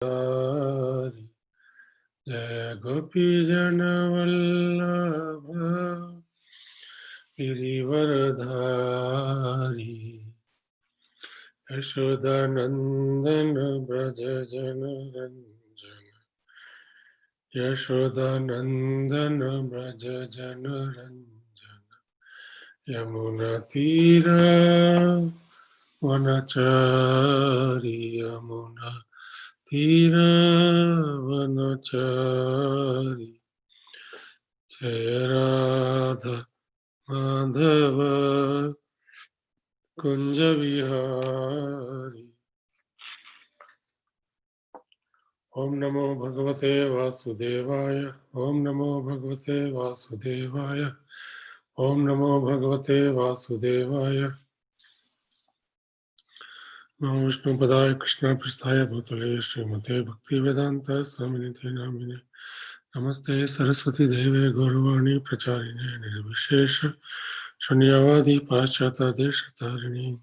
Hari Jaya Gopi Jana Vallabha Girivaradhari Yashodanandana Braja Jana Ranjana Yashodanandana Braja Jana Ranjana Yamuna Tira Vanachari Yamuna Tira Vanachari Jaya Radha Madhava Kunja Vihari Om Namo Bhagavate Vasudevaya Om Namo Bhagavate Vasudevaya Om Namo Bhagavate Vasudevaya Namo Vishnu Padaya Krishna Prasthaya Bhutale Srimate Bhaktivedanta Swaminithe Namine Namaste Saraswati Deve Gaurvani Pracharine Nirvishesha Shunyavadi Paschata Deshatarini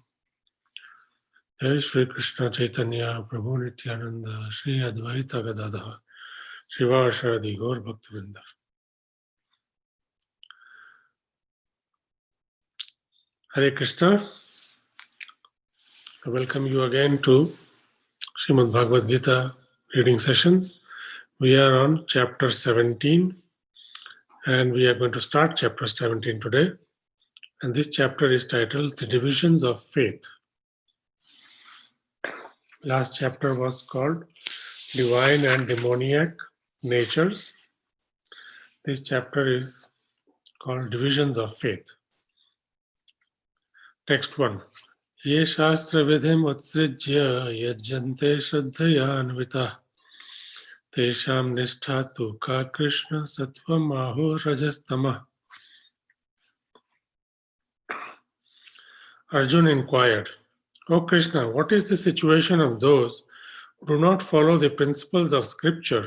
Jai Shri Krishna Chaitanya Prabhu Nityananda Shri Advaita Gadadha Shivashadi Gaur Bhaktivinoda. Hare Krishna. I welcome you again to Srimad Bhagavad Gita reading sessions. We are on chapter 17 and we are going to start chapter 17 today. And this chapter is titled The Divisions of Faith. Last chapter was called Divine and Demoniac Natures. This chapter is called Divisions of Faith. Text 1. Ye shastra vidhim utsrijya yajjante shraddhaya anvitah tesham nishtha tu ka Krishna sattvam aho rajastama. Arjuna inquired, O Krishna, what is the situation of those who do not follow the principles of scripture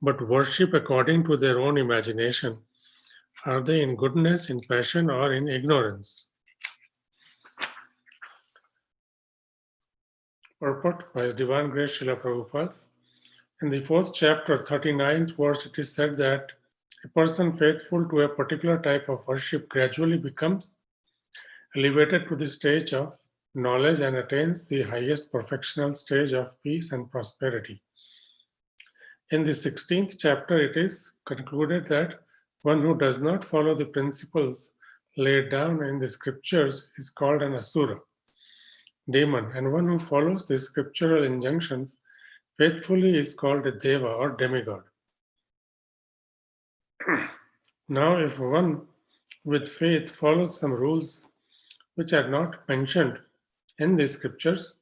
but worship according to their own imagination? Are they in goodness, in passion, or in ignorance? Purport by His Divine Grace Srila Prabhupada. In the 4th chapter, 39th verse, it is said that a person faithful to a particular type of worship gradually becomes elevated to the stage of knowledge and attains the highest perfectional stage of peace and prosperity. In the 16th chapter, it is concluded that one who does not follow the principles laid down in the scriptures is called an asura, demon, and one who follows the scriptural injunctions faithfully is called a deva or demigod. Now, if one with faith follows some rules which are not mentioned in the scriptures,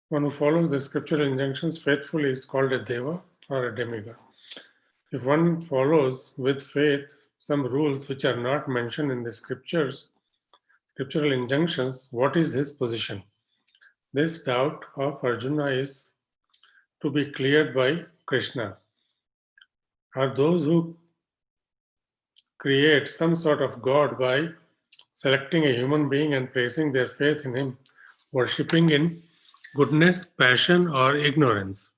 one who follows the scriptural injunctions faithfully is called a deva or a demigod. If one follows with faith some rules which are not mentioned in the scriptures, scriptural injunctions, what is his position? This doubt of Arjuna is to be cleared by Krishna. Are those who create some sort of God by selecting a human being and placing their faith in him, worshipping in goodness, passion, or ignorance?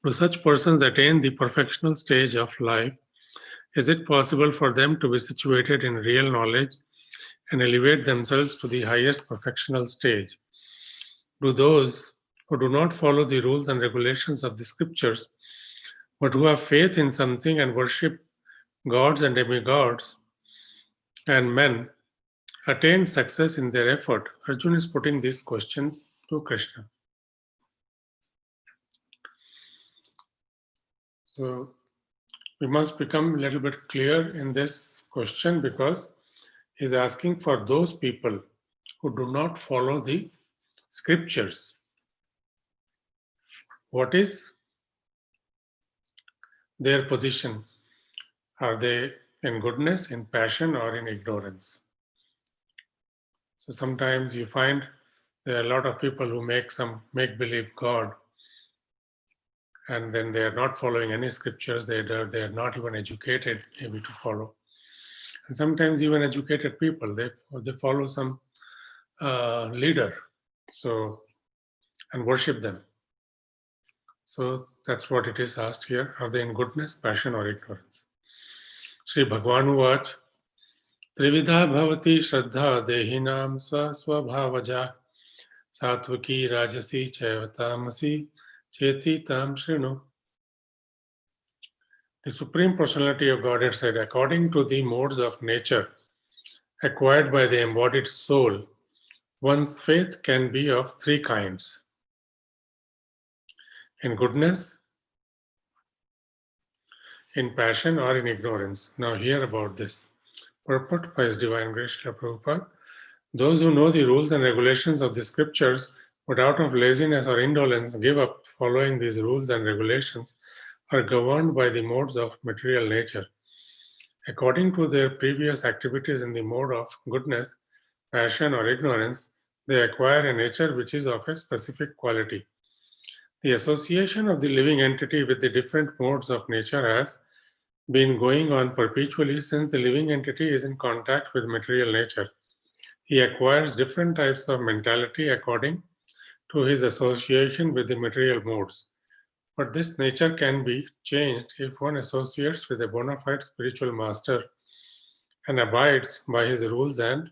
Do such persons attain the perfectional stage of life? Is it possible for them to be situated in real knowledge and elevate themselves to the highest perfectional stage? Do those who do not follow the rules and regulations of the scriptures, but who have faith in something and worship gods and demigods and men, attain success in their effort? Arjuna is putting these questions to Krishna. So we must become a little bit clear in this question because he's asking for those people who do not follow the scriptures. What is their position? Are they in goodness, in passion, or in ignorance? So sometimes you find there are a lot of people who make some make-believe God, and then they are not following any scriptures. They are not even educated maybe to follow. And sometimes even educated people, they follow some leader, so and worship them. So that's what it is asked here. Are they in goodness, passion, or ignorance? Sri Bhagwan Vach Trividha Bhavati Shraddha Dehinam Swaswabhavaja Satvaki Rajasi Chaivatamasi Cheti Tam Shrinu. The Supreme Personality of Godhead said, according to the modes of nature acquired by the embodied soul, one's faith can be of three kinds: in goodness, in passion, or in ignorance. Now, hear about this. Purport by His Divine Grace Srila Prabhupada. Those who know the rules and regulations of the scriptures, but out of laziness or indolence give up following these rules and regulations, are governed by the modes of material nature. According to their previous activities in the mode of goodness, passion, or ignorance, they acquire a nature which is of a specific quality. The association of the living entity with the different modes of nature has been going on perpetually since the living entity is in contact with material nature. He acquires different types of mentality according to his association with the material modes. But this nature can be changed if one associates with a bona fide spiritual master and abides by his rules and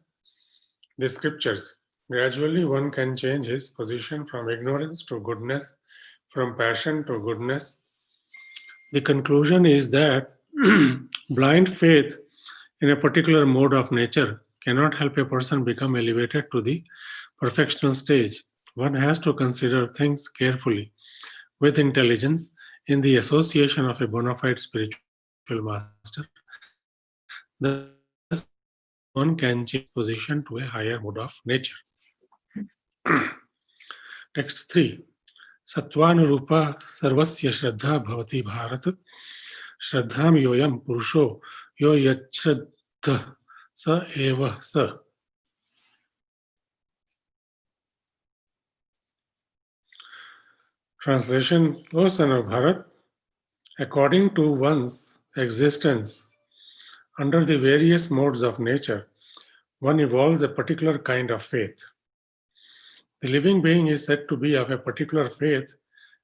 the scriptures. Gradually, one can change his position from ignorance to goodness, from passion to goodness. The conclusion is that blind faith in a particular mode of nature cannot help a person become elevated to the perfectional stage. One has to consider things carefully, with intelligence, in the association of a bona fide spiritual master. Thus, one can change his position to a higher mode of nature. Text 3. Sattvanurupa sarvasya shraddha bhavati bharat shraddham yoyam purusho yo yachraddha sa eva sa. Translation: O son of Bharat, according to one's existence under the various modes of nature, one evolves a particular kind of faith. The living being is said to be of a particular faith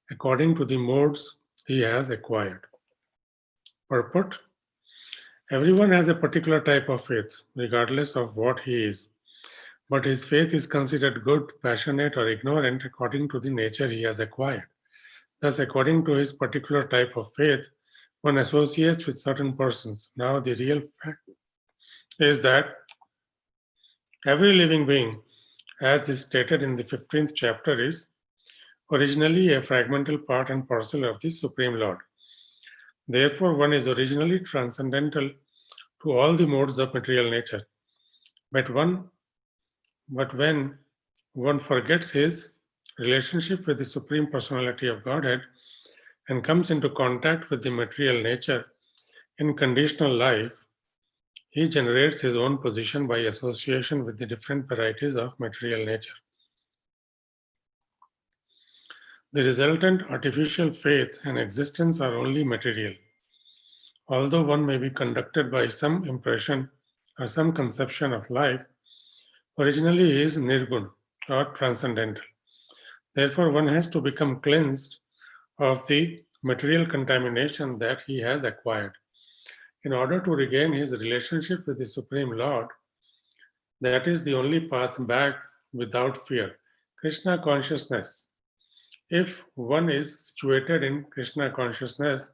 according to the modes he has acquired. Purport: everyone has a particular type of faith, regardless of what he is. But his faith is considered good, passionate, or ignorant according to the nature he has acquired. Thus, according to his particular type of faith, one associates with certain persons. Now, the real fact is that every living being, as is stated in the 15th chapter, is originally a fragmental part and parcel of the Supreme Lord. Therefore, one is originally transcendental to all the modes of material nature. But when one forgets his relationship with the Supreme Personality of Godhead and comes into contact with the material nature in conditional life, he generates his own position by association with the different varieties of material nature. The resultant artificial faith and existence are only material. Although one may be conducted by some impression or some conception of life, originally he is nirgun or transcendental. Therefore, one has to become cleansed of the material contamination that he has acquired. In order to regain his relationship with the Supreme Lord, that is the only path back without fear. Krishna consciousness. If one is situated in Krishna consciousness,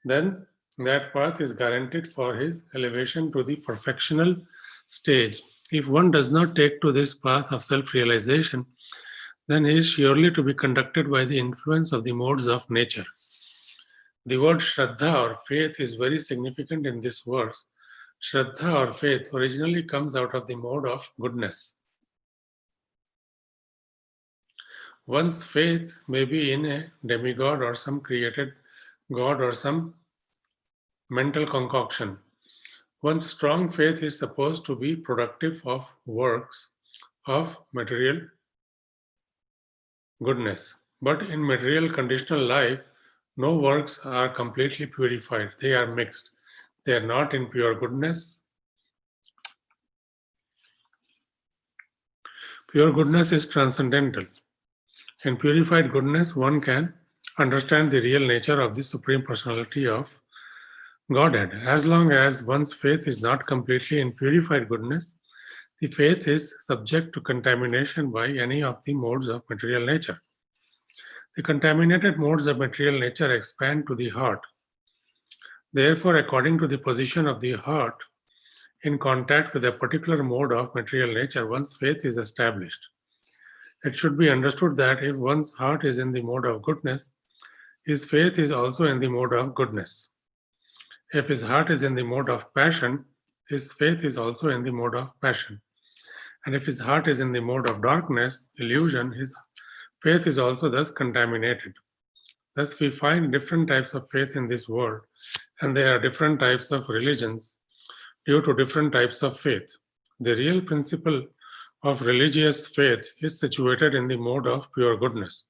then that path is guaranteed for his elevation to the perfectional stage. If one does not take to this path of self-realization, then he is surely to be conducted by the influence of the modes of nature. The word Shraddha or faith is very significant in this verse. Shraddha or faith originally comes out of the mode of goodness. One's faith may be in a demigod or some created god or some mental concoction. One's strong faith is supposed to be productive of works of material goodness. But in material conditional life, no works are completely purified. They are mixed. They are not in pure goodness Pure goodness is transcendental. In purified goodness, one can understand the real nature of the Supreme Personality of Godhead. As long as one's faith is not completely in purified goodness, the faith is subject to contamination by any of the modes of material nature. The contaminated modes of material nature expand to the heart. Therefore, according to the position of the heart in contact with a particular mode of material nature, one's faith is established. It should be understood that if one's heart is in the mode of goodness, his faith is also in the mode of goodness. If his heart is in the mode of passion, his faith is also in the mode of passion. And if his heart is in the mode of darkness, illusion, his faith is also thus contaminated. Thus, we find different types of faith in this world, and there are different types of religions due to different types of faith. The real principle of religious faith is situated in the mode of pure goodness.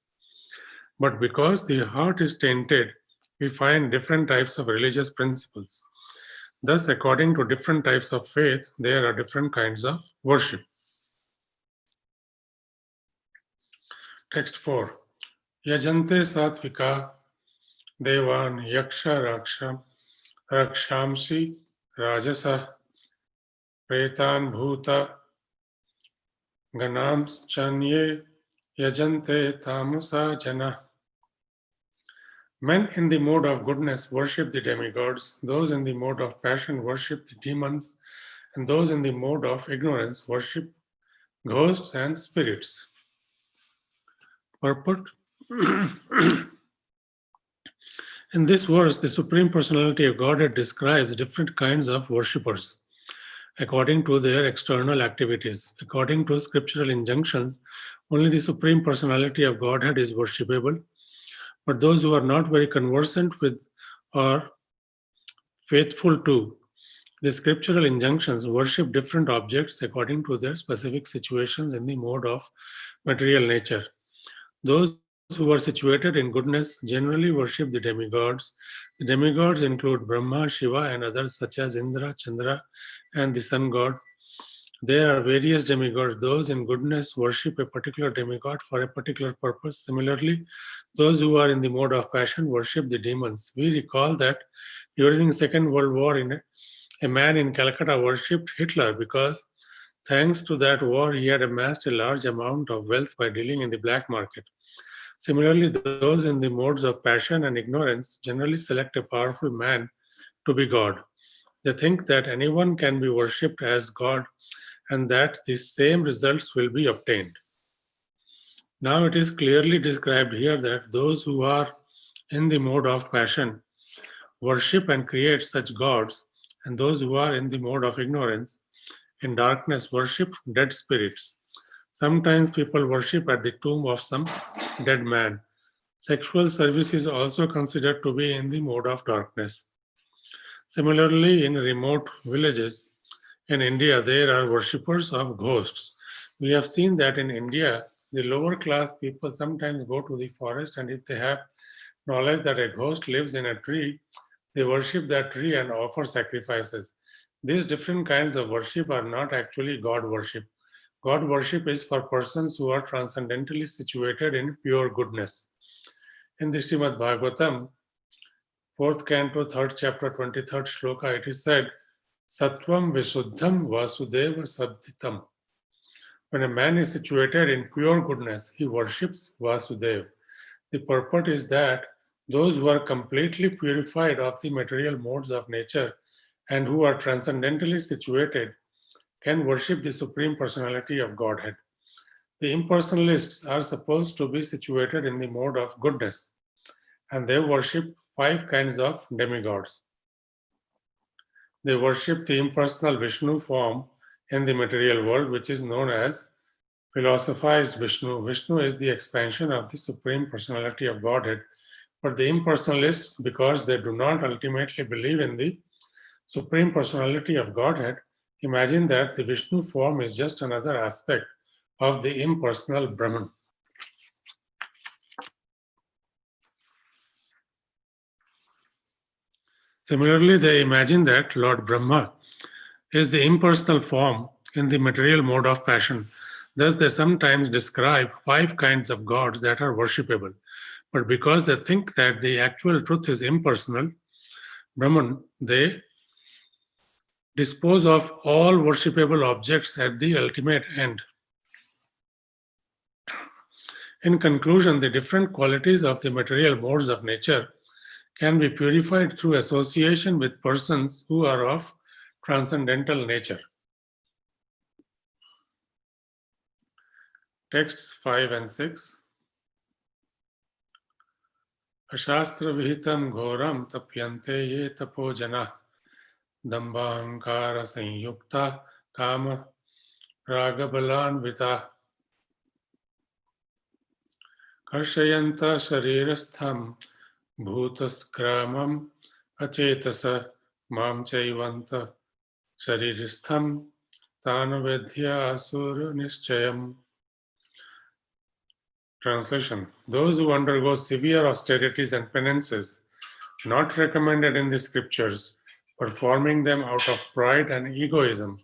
But because the heart is tainted, we find different types of religious principles. Thus, according to different types of faith, there are different kinds of worship. Text 4. Yajante satvika devan yaksha rakshamsi rajasa pretan bhuta ganams chanye yajante tamusa jana. Men in the mode of goodness worship the demigods, those in the mode of passion worship the demons, and those in the mode of ignorance worship ghosts and spirits. Purport. In this verse, the Supreme Personality of Godhead describes different kinds of worshippers according to their external activities. According to scriptural injunctions, only the Supreme Personality of Godhead is worshipable, but those who are not very conversant with or faithful to the scriptural injunctions worship different objects according to their specific situations in the mode of material nature. Those who are situated in goodness generally worship the demigods. The demigods include Brahma, Shiva, and others such as Indra, Chandra, and the sun god. There are various demigods. Those in goodness worship a particular demigod for a particular purpose. Similarly, those who are in the mode of passion worship the demons. We recall that during the Second World War, a man in Calcutta worshipped Hitler because, thanks to that war, he had amassed a large amount of wealth by dealing in the black market. Similarly, those in the modes of passion and ignorance generally select a powerful man to be God. They think that anyone can be worshipped as God and that the same results will be obtained. Now it is clearly described here that those who are in the mode of passion worship and create such gods, and those who are in the mode of ignorance, in darkness, worship dead spirits. Sometimes people worship at the tomb of some dead man. Sexual service is also considered to be in the mode of darkness. Similarly, in remote villages in India, there are worshippers of ghosts. We have seen that in India, the lower class people sometimes go to the forest, and if they have knowledge that a ghost lives in a tree, they worship that tree and offer sacrifices. These different kinds of worship are not actually God worship. God worship is for persons who are transcendentally situated in pure goodness. In the Srimad Bhagavatam, 4th canto, 3rd chapter, 23rd shloka, it is said, Sattvam Visuddham Vasudeva Sabditam. When a man is situated in pure goodness, he worships Vasudeva. The purport is that those who are completely purified of the material modes of nature and who are transcendentally situated can worship the Supreme Personality of Godhead. The impersonalists are supposed to be situated in the mode of goodness, and they worship 5 kinds of demigods. They worship the impersonal Vishnu form in the material world, which is known as philosophized Vishnu. Vishnu is the expansion of the Supreme Personality of Godhead. But the impersonalists, because they do not ultimately believe in the Supreme Personality of Godhead, imagine that the Vishnu form is just another aspect of the impersonal Brahman. Similarly, they imagine that Lord Brahma is the impersonal form in the material mode of passion. Thus, they sometimes describe 5 kinds of gods that are worshipable. But because they think that the actual truth is impersonal, Brahman, they dispose of all worshipable objects at the ultimate end. In conclusion, the different qualities of the material modes of nature can be purified through association with persons who are of transcendental nature. Texts 5 and 6. Ashastra vihitam ghoram tapyante ye tapo jana dambhahankara sanyukta kama ragabalanvita karshayanta sharirastham bhutaskramam achetasa mam chaivanta sharirastham tanavedhya asura nischayam. Translation: those who undergo severe austerities and penances, not recommended in the scriptures, performing them out of pride and egoism,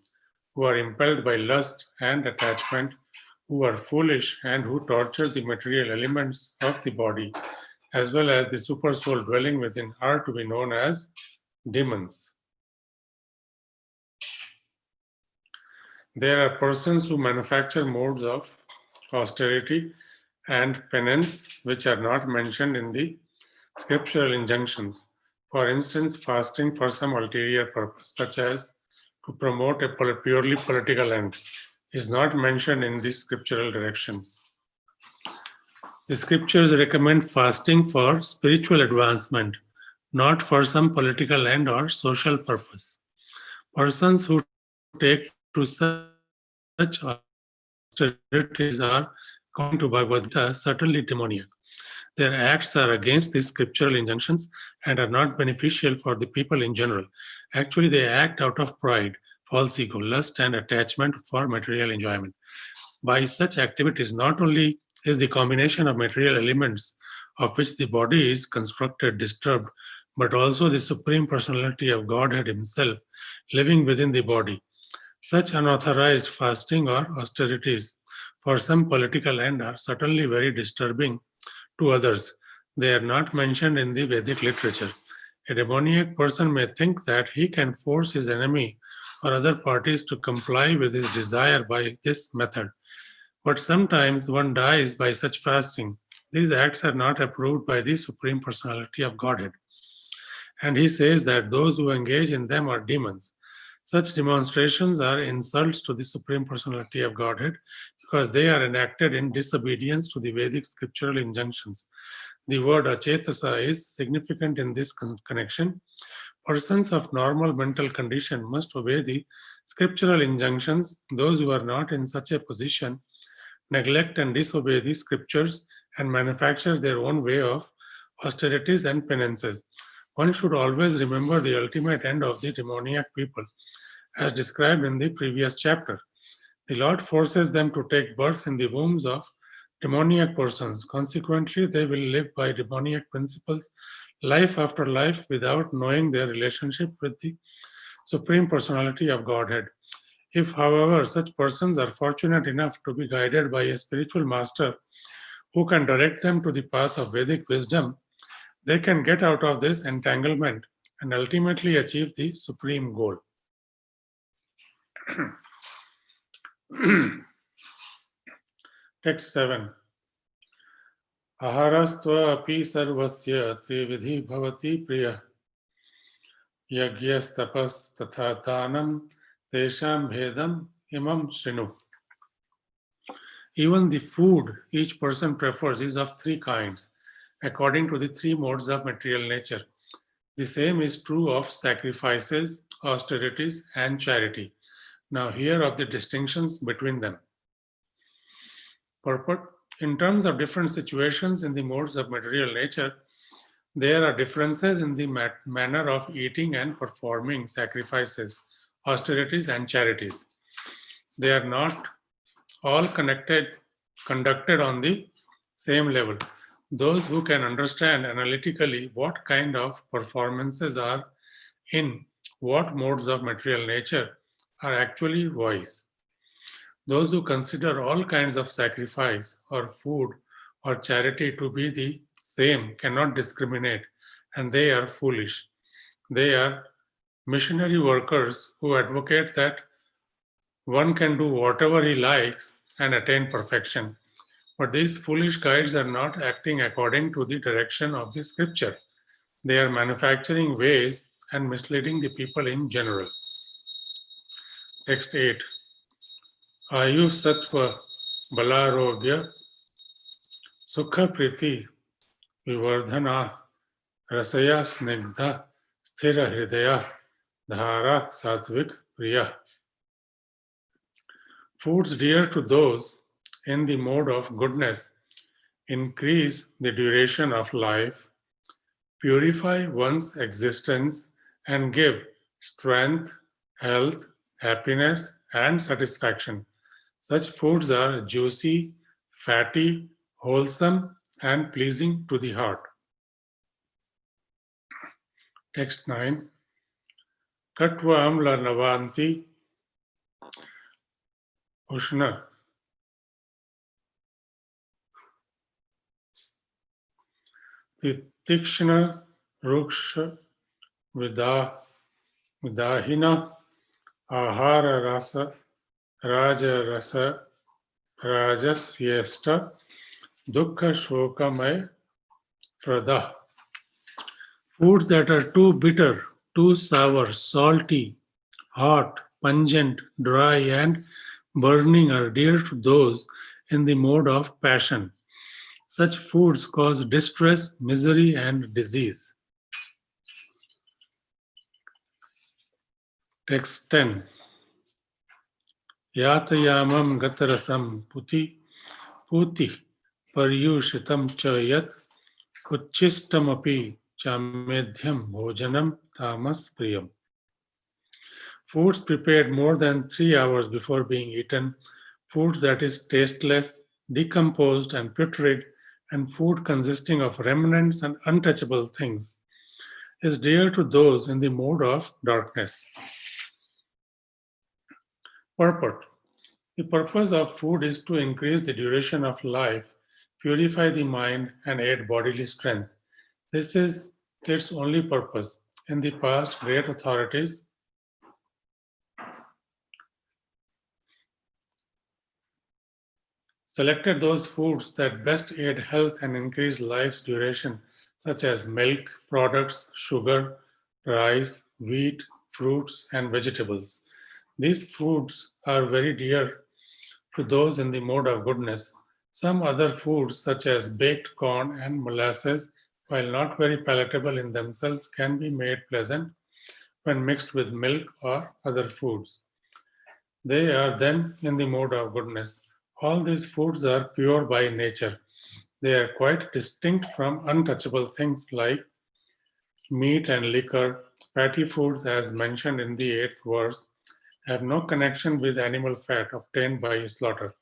who are impelled by lust and attachment, who are foolish and who torture the material elements of the body, as well as the supersoul dwelling within, are to be known as demons. There are persons who manufacture modes of austerity and penance which are not mentioned in the scriptural injunctions. For instance, fasting for some ulterior purpose, such as to promote a purely political end, is not mentioned in the scriptural directions. The scriptures recommend fasting for spiritual advancement, not for some political end or social purpose. Persons who take to such austerities are, according to Bhagavad Gita, certainly demoniac. Their acts are against the scriptural injunctions and are not beneficial for the people in general. Actually, they act out of pride, false ego, lust, and attachment for material enjoyment. By such activities, not only is the combination of material elements of which the body is constructed disturbed, but also the Supreme Personality of Godhead Himself living within the body. Such unauthorized fasting or austerities for some political end are certainly very disturbing to others. They are not mentioned in the Vedic literature. A demoniac person may think that he can force his enemy or other parties to comply with his desire by this method. But sometimes one dies by such fasting. These acts are not approved by the Supreme Personality of Godhead. And he says that those who engage in them are demons. Such demonstrations are insults to the Supreme Personality of Godhead because they are enacted in disobedience to the Vedic scriptural injunctions. The word achetasa is significant in this connection. Persons of normal mental condition must obey the scriptural injunctions. Those who are not in such a position neglect and disobey the scriptures and manufacture their own way of austerities and penances. One should always remember the ultimate end of the demoniac people, as described in the previous chapter. The Lord forces them to take birth in the wombs of demoniac persons. Consequently, they will live by demoniac principles life after life without knowing their relationship with the Supreme Personality of Godhead. If, however, such persons are fortunate enough to be guided by a spiritual master who can direct them to the path of Vedic wisdom, they can get out of this entanglement and ultimately achieve the supreme goal. Text 7. Aharastva api sarvasya trividhi bhavati priya yagyas tapas tatha dhanam tesham bhedam imam shrinu. Even the food each person prefers is of 3 kinds, according to the 3 modes of material nature. The same is true of sacrifices, austerities, and charity. Now, here are the distinctions between them. Purport: in terms of different situations in the modes of material nature, there are differences in the manner of eating and performing sacrifices, austerities, and charities. They are not all conducted on the same level. Those who can understand analytically what kind of performances are in what modes of material nature are actually wise. Those who consider all kinds of sacrifice or food or charity to be the same cannot discriminate, and they are foolish. They are missionary workers who advocate that one can do whatever he likes and attain perfection. But these foolish guides are not acting according to the direction of the scripture. They are manufacturing ways and misleading the people in general. Text 8. Ayu Sattva Balarogya Sukha Priti Vivardhana Rasaya Snigdha Sthira Hridaya Dhara Satvik Priya. Foods dear to those in the mode of goodness increase the duration of life, purify one's existence, and give strength, health, happiness, and satisfaction. Such foods are juicy, fatty, wholesome, and pleasing to the heart. Text 9. Katva amla navanti ushna titikshna ruksha vidahina ahara rasa raja rasa rajasyesta dukkha shokamay prada. Foods that are too bitter, too sour, salty, hot, pungent, dry, and burning are dear to those in the mode of passion. Such foods cause distress, misery, and disease. Text 10. Yatayamam gatarasam puti paryushitam cha yat kuchishtamapi chamedhyam bhojanam tamas priyam. Foods prepared more than 3 hours before being eaten, food that is tasteless, decomposed, and putrid, and food consisting of remnants and untouchable things, is dear to those in the mode of darkness. Purport. The purpose of food is to increase the duration of life, purify the mind, and aid bodily strength. This is its only purpose. In the past, great authorities selected those foods that best aid health and increase life's duration, such as milk products, sugar, rice, wheat, fruits, and vegetables. These foods are very dear to those in the mode of goodness. Some other foods, such as baked corn and molasses, while not very palatable in themselves, can be made pleasant when mixed with milk or other foods. They are then in the mode of goodness. All these foods are pure by nature. They are quite distinct from untouchable things like meat and liquor. Fatty foods, as mentioned in the 8th verse, have no connection with animal fat obtained by slaughter.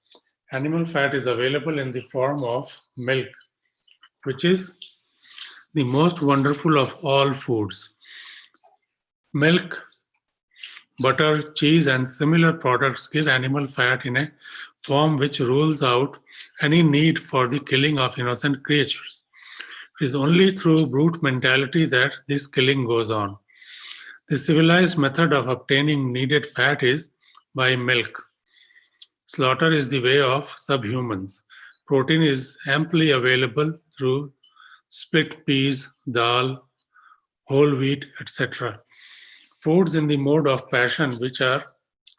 Animal fat is available in the form of milk, which is the most wonderful of all foods. Milk, butter, cheese, and similar products give animal fat in a form which rules out any need for the killing of innocent creatures. It is only through brute mentality that this killing goes on. The civilized method of obtaining needed fat is by milk. Slaughter is the way of subhumans. Protein is amply available through split peas, dal, whole wheat, etc. Foods in the mode of passion, which are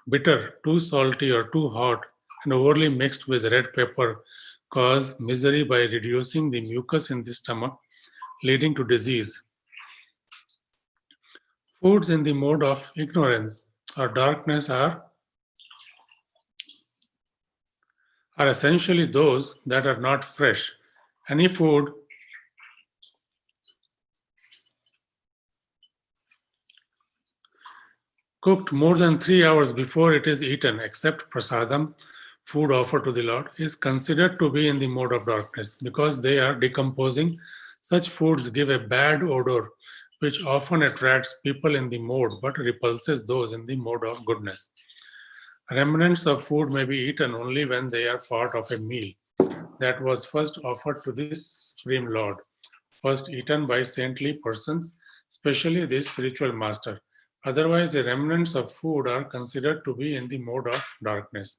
bitter, too salty, or too hot, and overly mixed with red pepper, cause misery by reducing the mucus in the stomach, leading to disease. Foods in the mode of ignorance or darkness are essentially those that are not fresh. Any food cooked more than 3 hours before it is eaten, except prasadam, food offered to the Lord, is considered to be in the mode of darkness because they are decomposing. Such foods give a bad odor, which often attracts people in the mode but repulses those in the mode of goodness. Remnants of food may be eaten only when they are part of a meal that was first offered to the Supreme Lord, first eaten by saintly persons, especially the spiritual master. Otherwise, the remnants of food are considered to be in the mode of darkness,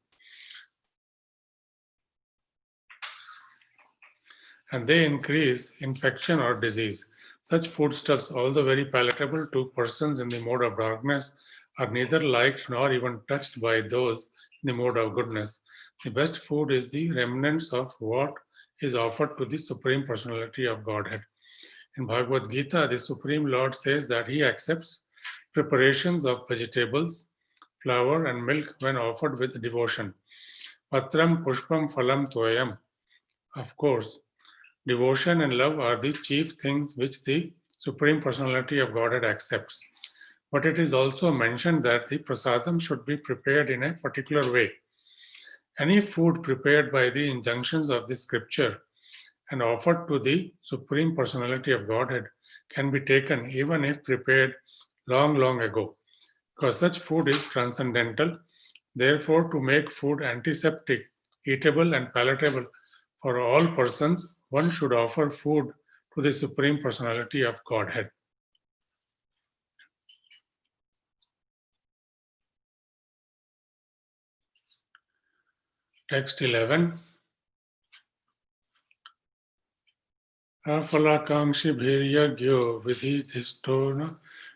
and they increase infection or disease. Such foodstuffs, although very palatable to persons in the mode of darkness, are neither liked nor even touched by those in the mode of goodness. The best food is the remnants of what is offered to the Supreme Personality of Godhead. In Bhagavad Gita, the Supreme Lord says that he accepts preparations of vegetables, flour, and milk when offered with devotion. Patram pushpam phalam toyam. Of course, devotion and love are the chief things which the Supreme Personality of Godhead accepts. But it is also mentioned that the prasadam should be prepared in a particular way. Any food prepared by the injunctions of the scripture and offered to the Supreme Personality of Godhead can be taken even if prepared long, long ago, because such food is transcendental. Therefore, to make food antiseptic, eatable, and palatable for all persons, one should offer food to the Supreme Personality of Godhead. Text 11. Afalakankshirbhiryagyo vidhidhisto na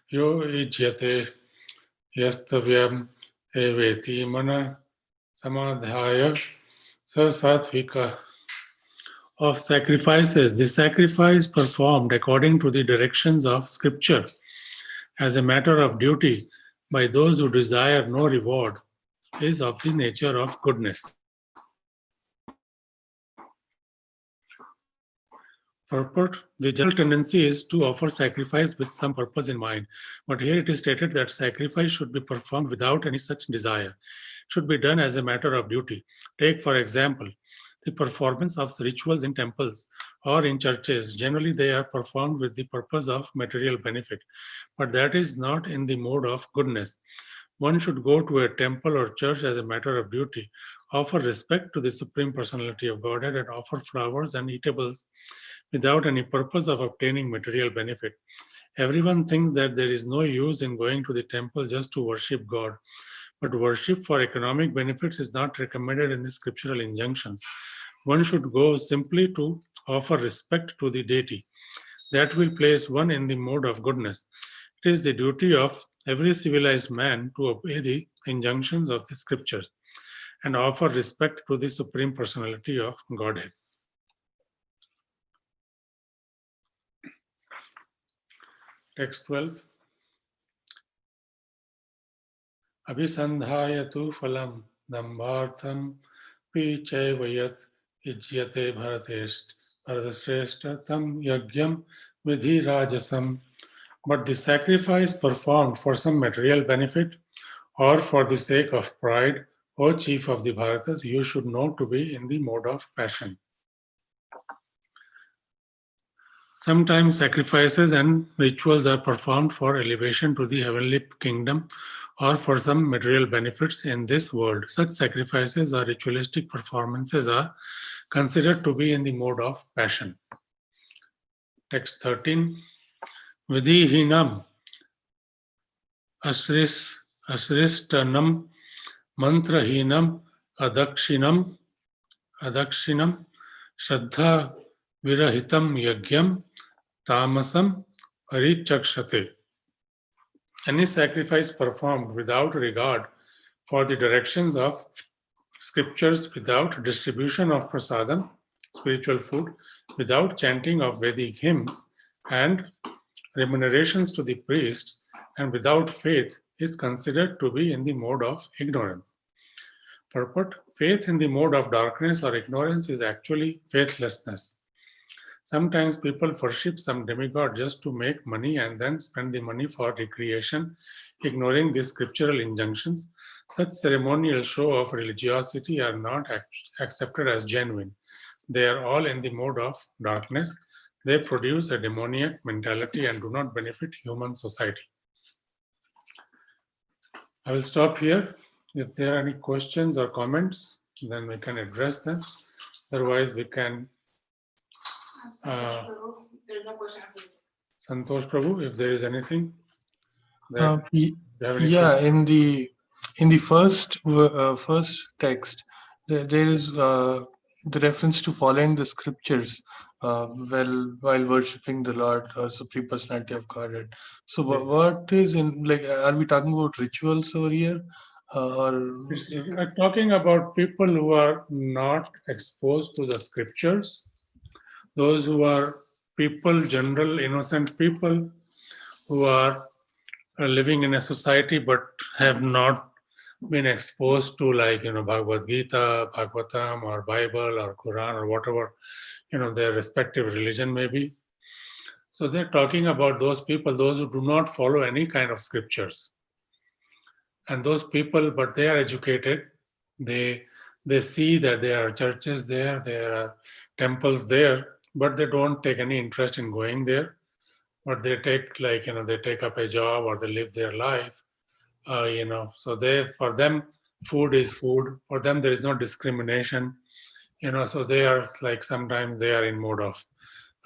yo ijyate yastavyam eveti mana samadhaya sasatvika. Of sacrifices, the sacrifice performed according to the directions of scripture as a matter of duty by those who desire no reward is of the nature of goodness. Purport: the general tendency is to offer sacrifice with some purpose in mind, but here it is stated that sacrifice should be performed without any such desire. It should be done as a matter of duty. Take, for example, the performance of rituals in temples or in churches. Generally, they are performed with the purpose of material benefit, but that is not in the mode of goodness. One should go to a temple or church as a matter of duty, offer respect to the Supreme Personality of Godhead, and offer flowers and eatables without any purpose of obtaining material benefit. Everyone thinks that there is no use in going to the temple just to worship God, but worship for economic benefits is not recommended in the scriptural injunctions. One should go simply to offer respect to the deity. That will place one in the mode of goodness. It is the duty of every civilized man to obey the injunctions of the scriptures and offer respect to the Supreme Personality of Godhead. Text 12. Abhisandhaya tu phalam dambhartham pichayvayat ijyate bharateshreshta tam yagyam vidhi rajasam. But the sacrifice performed for some material benefit or for the sake of pride, O chief of the Bharatas, you should know to be in the mode of passion. Sometimes sacrifices and rituals are performed for elevation to the heavenly kingdom or for some material benefits in this world. Such sacrifices or ritualistic performances are considered to be in the mode of passion. Text 13. Vidhihinam asristanam mantrahinam adakshinam shraddha virahitam yagyam tamasam arichakshate. Any sacrifice performed without regard for the directions of scriptures, without distribution of prasadam, spiritual food, without chanting of Vedic hymns and remunerations to the priests, and without faith is considered to be in the mode of ignorance. Purport: faith in the mode of darkness or ignorance is actually faithlessness. Sometimes people worship some demigod just to make money and then spend the money for recreation, ignoring the scriptural injunctions. Such ceremonial show of religiosity are not accepted as genuine. They are all in the mode of darkness. They produce a demoniac mentality and do not benefit human society. I will stop here. If there are any questions or comments, then we can address them. Otherwise, we can. There's no question. Santosh Prabhu, if there is anything. That Yeah, in the first text, there is the reference to following the scriptures while worshiping the Lord or Supreme Personality of Godhead. So, what is in, like? Are we talking about rituals over here, or It's talking about people who are not exposed to the scriptures, those who are people, general innocent people who are living in a society but have not been exposed to, like, Bhagavad Gita, Bhagavatam, or Bible, or Quran, or whatever, their respective religion may be. So they're talking about those people, those who do not follow any kind of scriptures. And those people, but they are educated. They see that there are churches there are temples there, but they don't take any interest in going there. But they take, like, they take up a job or they live their life. So for them, food is food. For them, there is no discrimination. So they are, like, sometimes they are in mode of,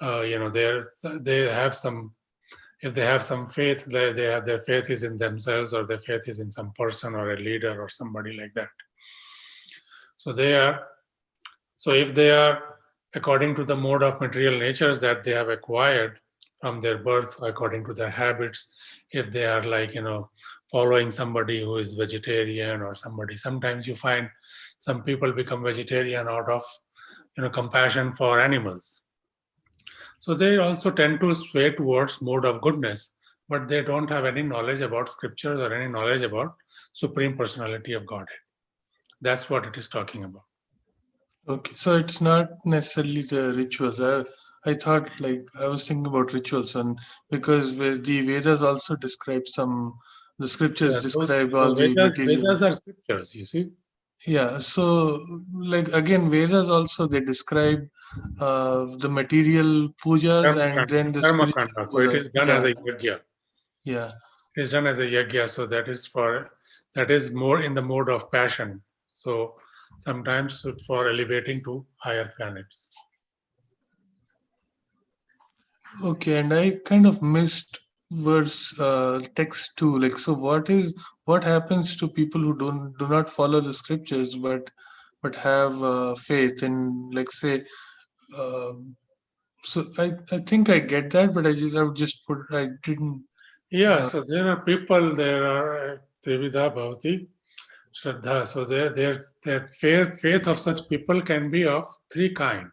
they have some. If they have some faith, they have, their faith is in themselves, or their faith is in some person or a leader or somebody like that. So if they are according to the mode of material natures that they have acquired from their birth, according to their habits, if they are, like, following somebody who is vegetarian or somebody, sometimes you find some people become vegetarian out of, compassion for animals. So they also tend to sway towards mode of goodness, but they don't have any knowledge about scriptures or any knowledge about Supreme Personality of Godhead. That's what it is talking about. okay? So it's not necessarily the rituals. I thought, like, I was thinking about rituals, and because the Vedas also describe the scriptures describe all the material. Vedas are scriptures, you see. Yeah, so, like, again, Vedas also, they describe the material pujas and then the Karma spiritual kanda. So it is done as a yajna. yeah. It is done as a yajna, so that is more in the mode of passion. So sometimes for elevating to higher planets. Okay, and I kind of missed verse text 2. Like, so what happens to people who do not follow the scriptures but have faith in, like, say, so I think I get that, but I would just put, I didn't. Yeah, so there are people, there are Trividha Bhavati Shraddha. So their faith of such people can be of three kind.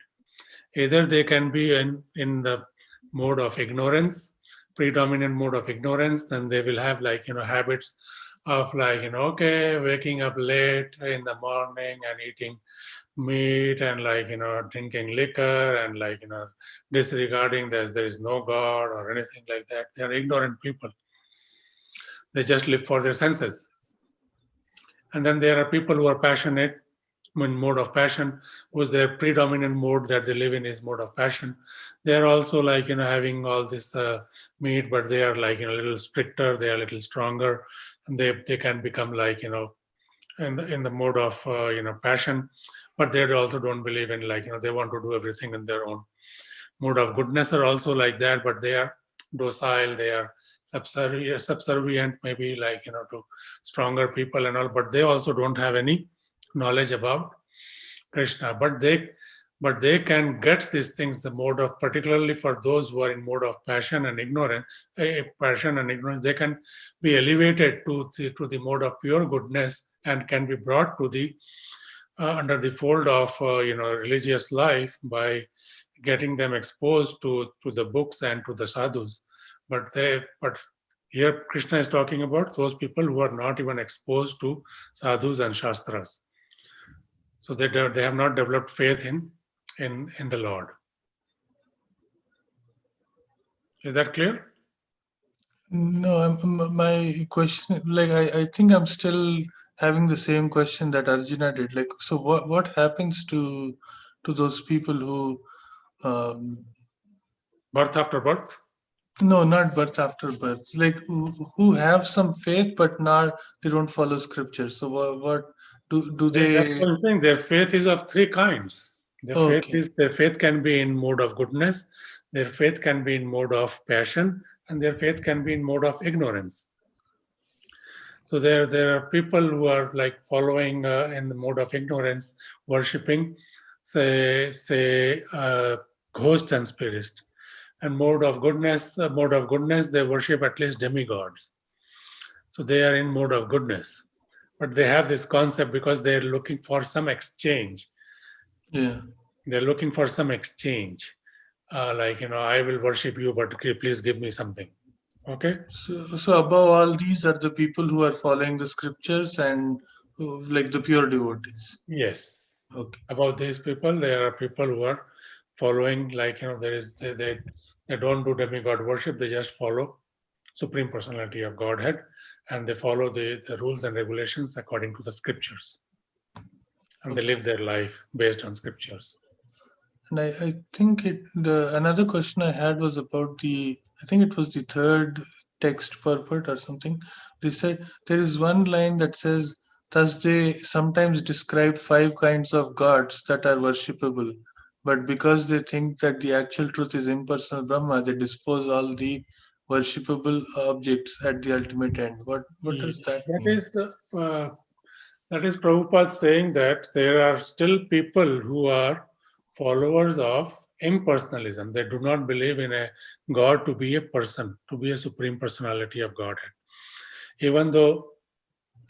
Either they can be in the mode of ignorance, predominant mode of ignorance, then they will have, like, habits of, like, okay, waking up late in the morning and eating meat and, like, drinking liquor and, like, disregarding that there is no God or anything like that. They are ignorant people. They just live for their senses. And then there are people who are passionate, in mode of passion, whose their predominant mode that they live in is mode of passion. They are also, like, having all this meat, but they are, like, a little stricter, they are a little stronger, and they can become, like, in the mode of passion, but they also don't believe in, like, they want to do everything in their own. Mode of goodness are also like that, but they are docile, they are subservient maybe, like, to stronger people and all, but they also don't have any knowledge about Krishna. But they can get these things, the mode of, particularly for those who are in mode of passion and ignorance, they can be elevated to the mode of pure goodness and can be brought to the under the fold of religious life by getting them exposed to the books and to the sadhus. But here Krishna is talking about those people who are not even exposed to sadhus and shastras. So they have not developed faith in the Lord. Is that clear? No, my question, like, I think I'm still having the same question that Arjuna did. Like, so what happens to those people who Birth after birth? No, not birth after birth. Like who have some faith, but now they don't follow scripture. So what do That's they? what I'm saying. Their faith is of three kinds. Okay, Their faith can be in mode of goodness, their faith can be in mode of passion, and their faith can be in mode of ignorance. So there are people who are like following in the mode of ignorance, worshipping, say ghosts and spirits. And mode of goodness, they worship at least demigods. So they are in mode of goodness, but they have this concept because they're looking for some exchange. yeah. They're looking for some exchange, like I will worship you, but please give me something. Okay. So above all, these are the people who are following the scriptures and like the pure devotees. Yes. Okay. About these people, there are people who are following, like there is they don't do demigod worship. They just follow Supreme Personality of Godhead, and they follow the rules and regulations according to the scriptures, and they Okay. live their life based on scriptures. And I think the another question I had was about I think it was the third text purport or something. They said there is one line that says, thus they sometimes describe five kinds of gods that are worshipable, but because they think that the actual truth is impersonal Brahma, they dispose all the worshipable objects at the ultimate end. What Yeah. does that That mean? is that is Prabhupada saying that there are still people who are followers of impersonalism. They do not believe in a God to be a person, to be a supreme personality of Godhead. Even though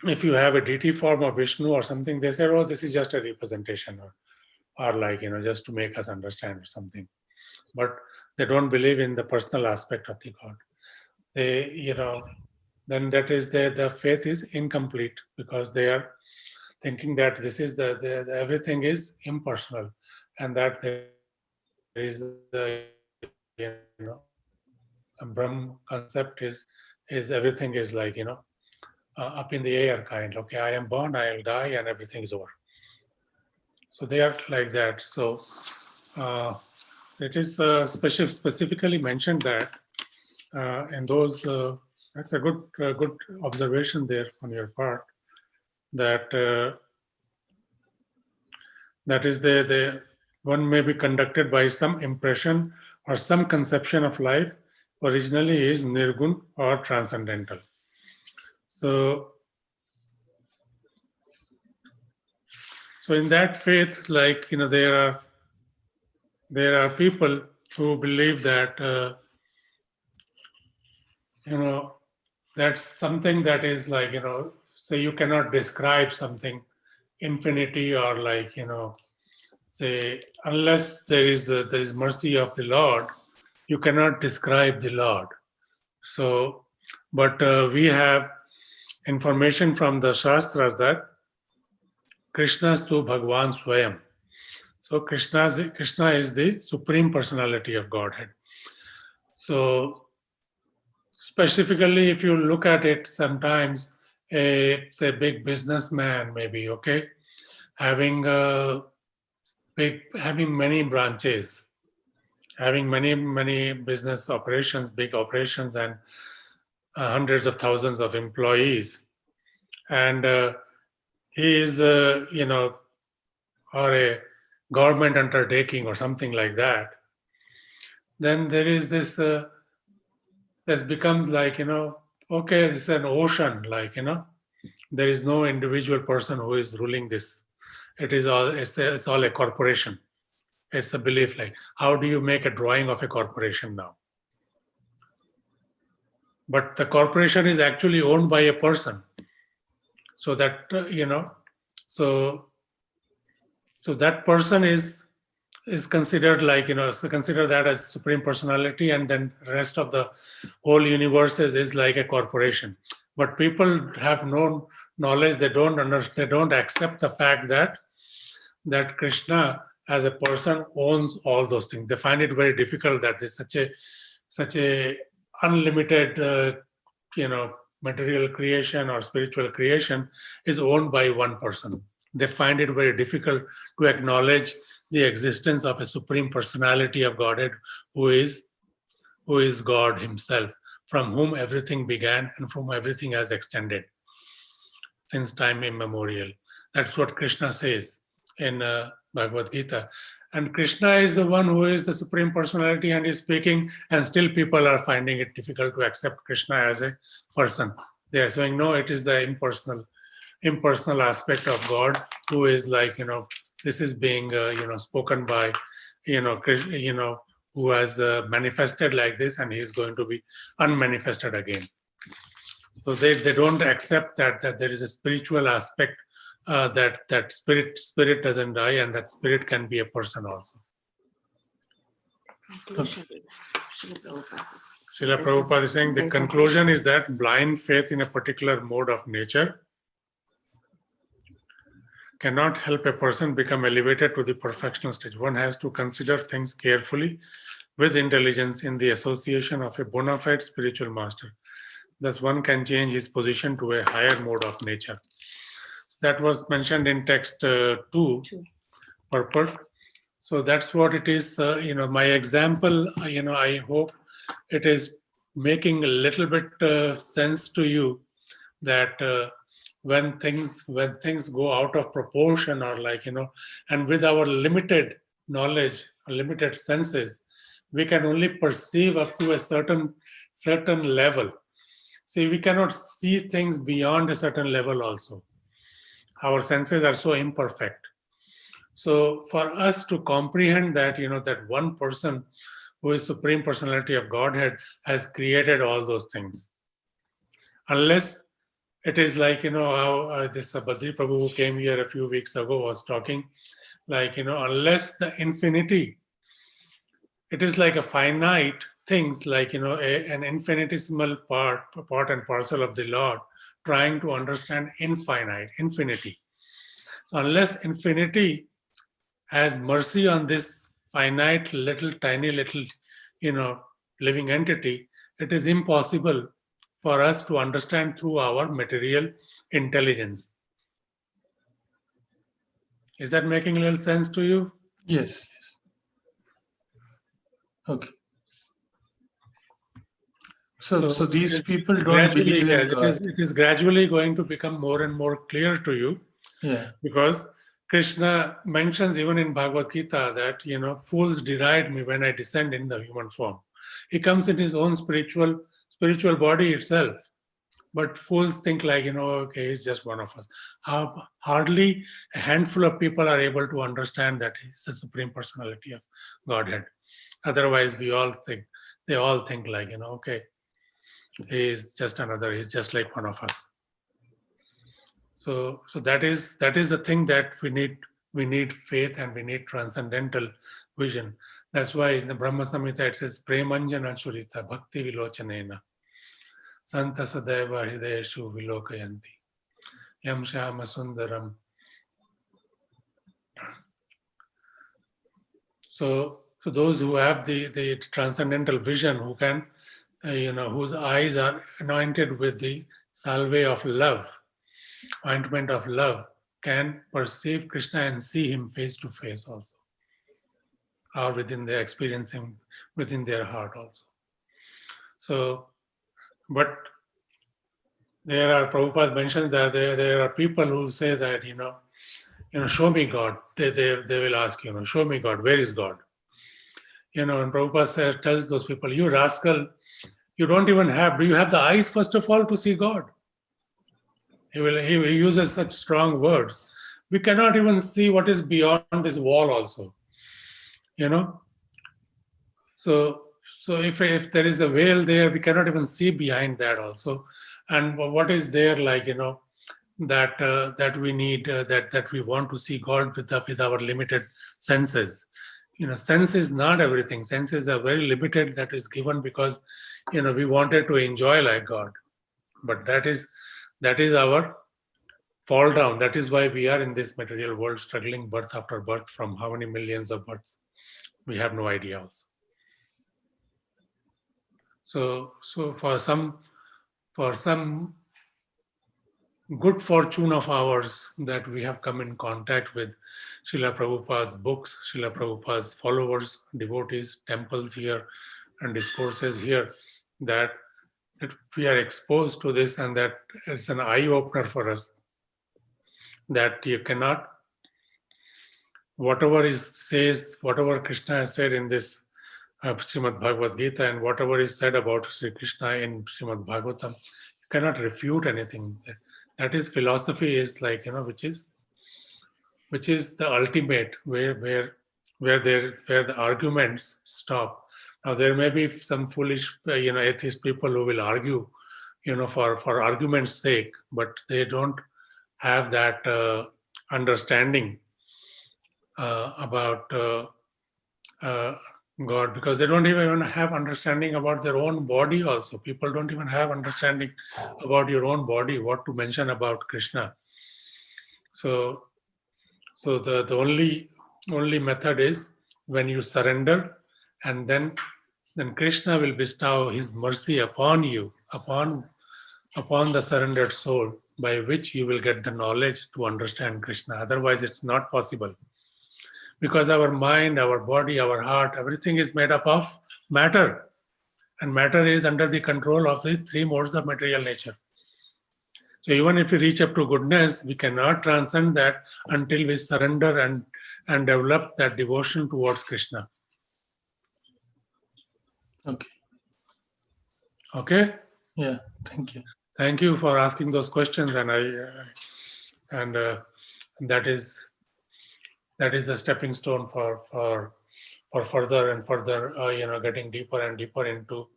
if you have a deity form of Vishnu or something, they say, oh, this is just a representation, or like, just to make us understand or something. But they don't believe in the personal aspect of the God. They, then that is the faith is incomplete because they are thinking that this is the everything is impersonal, and that there is a Brahm concept is everything is like up in the air kind. Okay, I am born, I will die, and everything is over. So they are like that. So it is specifically mentioned that in those. That's a good observation there on your part. That that is the one may be conducted by some impression or some conception of life. Originally is nirgun or transcendental. So in that faith, like there are people who believe that that's something that is like say you cannot describe something infinity, or like say unless there is mercy of the Lord, you cannot describe the Lord. So but we have information from the Shastras that Krishna stu Bhagwan Swayam. So Krishna is the supreme personality of Godhead. So specifically, if you look at it, sometimes a say big businessman maybe okay, having having many branches, having many business operations, big operations, and hundreds of thousands of employees, and he is or a government undertaking or something like that. Then there is this becomes like okay, this is an ocean, like there is no individual person who is ruling this. It's all a corporation. It's a belief, like how do you make a drawing of a corporation now? But the corporation is actually owned by a person. So that so that person is considered like so consider that as supreme personality, and then rest of the whole universe is like a corporation. But people have no knowledge. They don't understand. They don't accept the fact that Krishna as a person owns all those things. They find it very difficult that there's such a unlimited material creation or spiritual creation is owned by one person. They find it very difficult to acknowledge the existence of a supreme personality of Godhead who is who is God himself, from whom everything began and from whom everything has extended since time immemorial. That's what Krishna says in Bhagavad Gita. And Krishna is the one who is the Supreme Personality and is speaking, and still people are finding it difficult to accept Krishna as a person. They are saying, no, it is the impersonal aspect of God who is like, this is being, spoken by, who has manifested like this, and he is going to be unmanifested again. So they don't accept that there is a spiritual aspect, that spirit doesn't die, and that spirit can be a person also. Srila Prabhupada is saying the conclusion is that blind faith in a particular mode of nature cannot help a person become elevated to the perfectional stage. One has to consider things carefully with intelligence in the association of a bona fide spiritual master. Thus, one can change his position to a higher mode of nature. That was mentioned in text 2, purport. So that's what it is. My example, I hope it is making a little bit sense to you that when things go out of proportion, or and with our limited knowledge, limited senses, we can only perceive up to a certain level. See, we cannot see things beyond a certain level also. Our senses are so imperfect. So for us to comprehend that, that one person who is Supreme Personality of Godhead has created all those things. Unless it is like, how this Badri Prabhu who came here a few weeks ago was talking, unless the infinity, it is like a finite things, like, an infinitesimal part and parcel of the Lord trying to understand infinity. So unless infinity has mercy on this finite tiny little, living entity, it is impossible for us to understand through our material intelligence. Is that making a little sense to you? Yes. Okay. So these people don't believe in God. It is gradually going to become more and more clear to you. Yeah. Because Krishna mentions even in Bhagavad Gita that, fools deride me when I descend in the human form. He comes in his own spiritual body itself. But fools think like, okay, he's just one of us. Hardly a handful of people are able to understand that he's the Supreme Personality of Godhead. Otherwise, they all think like, okay, he's just like one of us. So that is the thing that we need faith, and we need transcendental vision. That's why in the Brahma Samhita it says Premanjana Churita Bhakti Vilochanena Santa Sadeva Hridayeshu Vilokayanti Yam Shama Sundaram. So those who have the transcendental vision, who can, whose eyes are anointed with the salve of love, ointment of love, can perceive Krishna and see him face to face also, or within their experiencing within their heart also. So, but there are, Prabhupada mentions that there are people who say that, show me God. They will ask, show me God. Where is God? And Prabhupada tells those people, you rascal, you don't even have, do you have the eyes first of all to see God? He uses such strong words. We cannot even see what is beyond this wall also. So if there is a veil there, we cannot even see behind that also. And what is there, like, that we need, that we want to see God with our limited senses. Sense is not everything. Senses are very limited. That is given because, we wanted to enjoy like God. But that is our fall down. That is why we are in this material world, struggling birth after birth from how many millions of births. We have no idea also. So for some good fortune of ours that we have come in contact with Srila Prabhupada's books, Srila Prabhupada's followers, devotees, temples here, and discourses here that we are exposed to this, and that it's an eye-opener for us, that you cannot, whatever Krishna has said in this Srimad Bhagavad Gita, and whatever is said about Sri Krishna in Srimad Bhagavatam, you cannot refute anything. That is, philosophy is like, which is the ultimate, where the arguments stop. Now there may be some foolish atheist people who will argue for argument's sake, but they don't have that understanding about God, because they don't even have understanding about their own body also. People don't even have understanding about your own body, what to mention about Krishna. So the only method is when you surrender, and then Krishna will bestow his mercy upon you, upon the surrendered soul, by which you will get the knowledge to understand Krishna. Otherwise, it's not possible. Because our mind, our body, our heart, everything is made up of matter. And matter is under the control of the three modes of material nature. So even if we reach up to goodness, we cannot transcend that until we surrender and develop that devotion towards Krishna. Okay. Okay? Yeah, thank you. Thank you for asking those questions, and that is the stepping stone for further and further, getting deeper and deeper into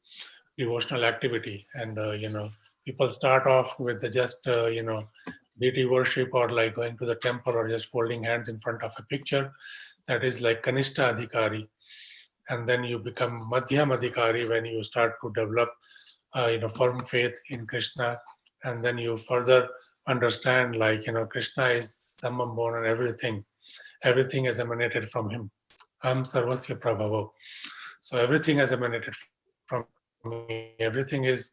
devotional activity. And people start off with just deity worship, or like going to the temple, or just folding hands in front of a picture. That is like Kanishta Adhikari. And then you become Madhyam Adhikari when you start to develop firm faith in Krishna. And then you further understand, like, Krishna is Samam born, and everything is emanated from him. Am Sarvasya Prabhavo. So everything has emanated from me. Everything is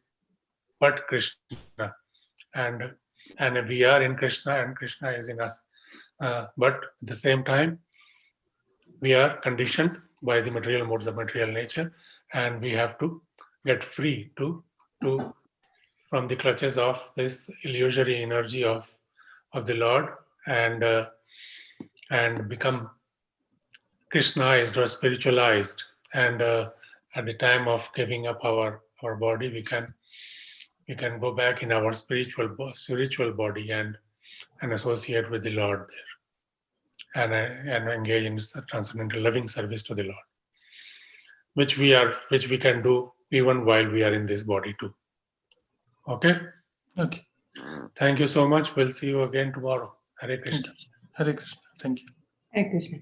but Krishna. And we are in Krishna, and Krishna is in us. But at the same time, we are conditioned by the material modes of material nature, and we have to get free from the clutches of this illusory energy of the Lord, and become Krishnaized or spiritualized. And at the time of giving up our body, we can go back in our spiritual body and associate with the Lord there, and engage in transcendental loving service to the Lord, which we can do even while we are in this body too. Okay? Okay. Thank you so much. We'll see you again tomorrow. Hare Krishna. Hare Krishna. Thank you. Hare Krishna.